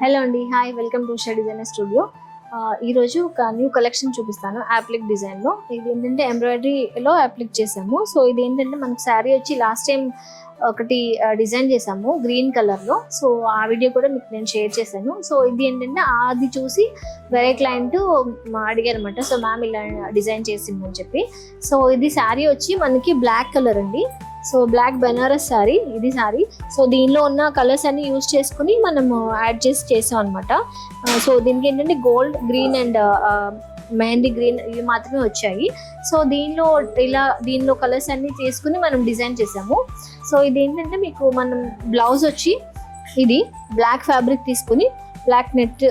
Hello అండి, hi, welcome to Usha designer studio. ఈరోజు ఒక న్యూ కలెక్షన్ చూపిస్తాను. యాప్లిక్ డిజైన్లో. ఇది ఏంటంటే ఎంబ్రాయిడరీలో యాప్లిక్ చేసాము. సో ఇది ఏంటంటే మనకు శారీ వచ్చి లాస్ట్ టైం ఒకటి డిజైన్ చేసాము గ్రీన్ కలర్లో. సో ఆ వీడియో కూడా మీకు నేను షేర్ చేశాను. సో ఇది ఏంటంటే అది చూసి వేరే క్లయింట్ అడిగారు అనమాట. సో మ్యామ్ ఇలా డిజైన్ చేసిందని చెప్పి. సో ఇది శారీ వచ్చి మనకి బ్లాక్ కలర్ అండి. సో బ్లాక్ బెనారస్ శారీ ఇది శారీ. సో దీనిలో ఉన్న కలర్స్ అన్ని యూజ్ చేసుకుని మనము యాడ్ చేసాం అనమాట. సో దీనికి ఏంటంటే gold, green and mehndi green ఇవి మాత్రమే వచ్చాయి. సో దీనిలో కలర్స్ అన్ని తీసుకుని మనం డిజైన్ చేసాము. సో ఇది ఏంటంటే మీకు మనం బ్లౌజ్ వచ్చి ఇది బ్లాక్ ఫ్యాబ్రిక్ తీసుకుని బ్లాక్ నెట్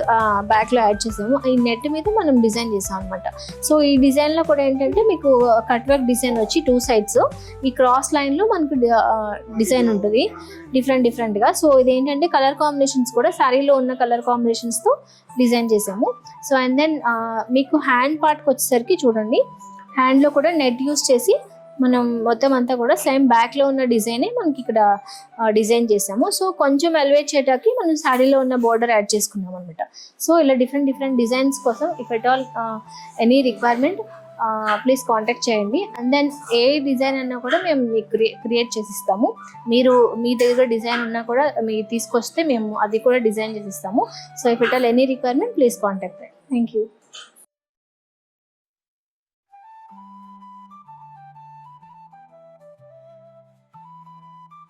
బ్యాక్లో యాడ్ చేసాము. ఈ నెట్ మీద మనం డిజైన్ చేసాం అనమాట. సో ఈ డిజైన్లో కూడా ఏంటంటే మీకు కట్ వర్క్ డిజైన్ వచ్చి 2 sides ఈ క్రాస్ లైన్లో మనకు డిజైన్ ఉంటుంది డిఫరెంట్గా. సో ఇది ఏంటంటే కలర్ కాంబినేషన్స్ కూడా శారీలో ఉన్న కలర్ కాంబినేషన్స్తో డిజైన్ చేసాము. సో అండ్ దెన్ మీకు హ్యాండ్ పార్ట్కి వచ్చేసరికి చూడండి, హ్యాండ్లో కూడా నెట్ యూస్ చేసి మనం మొత్తం అంతా కూడా సేమ్ బ్యాక్లో ఉన్న డిజైనే మనకి ఇక్కడ డిజైన్ చేసాము. సో కొంచెం ఎలివేట్ చేయడానికి మనం శారీలో ఉన్న బోర్డర్ యాడ్ చేసుకున్నాం అనమాట. సో ఇలా డిఫరెంట్ డిజైన్స్ కోసం if at all any requirement please contact చేయండి. అండ్ దెన్ ఏ డిజైన్ అన్నా కూడా మేము మీకు క్రియేట్ చేసిస్తాము. మీరు మీ దగ్గర డిజైన్ ఉన్నా కూడా మీరు తీసుకొస్తే మేము అది కూడా డిజైన్ చేసిస్తాము. So if at all any requirement please contact. Thank you.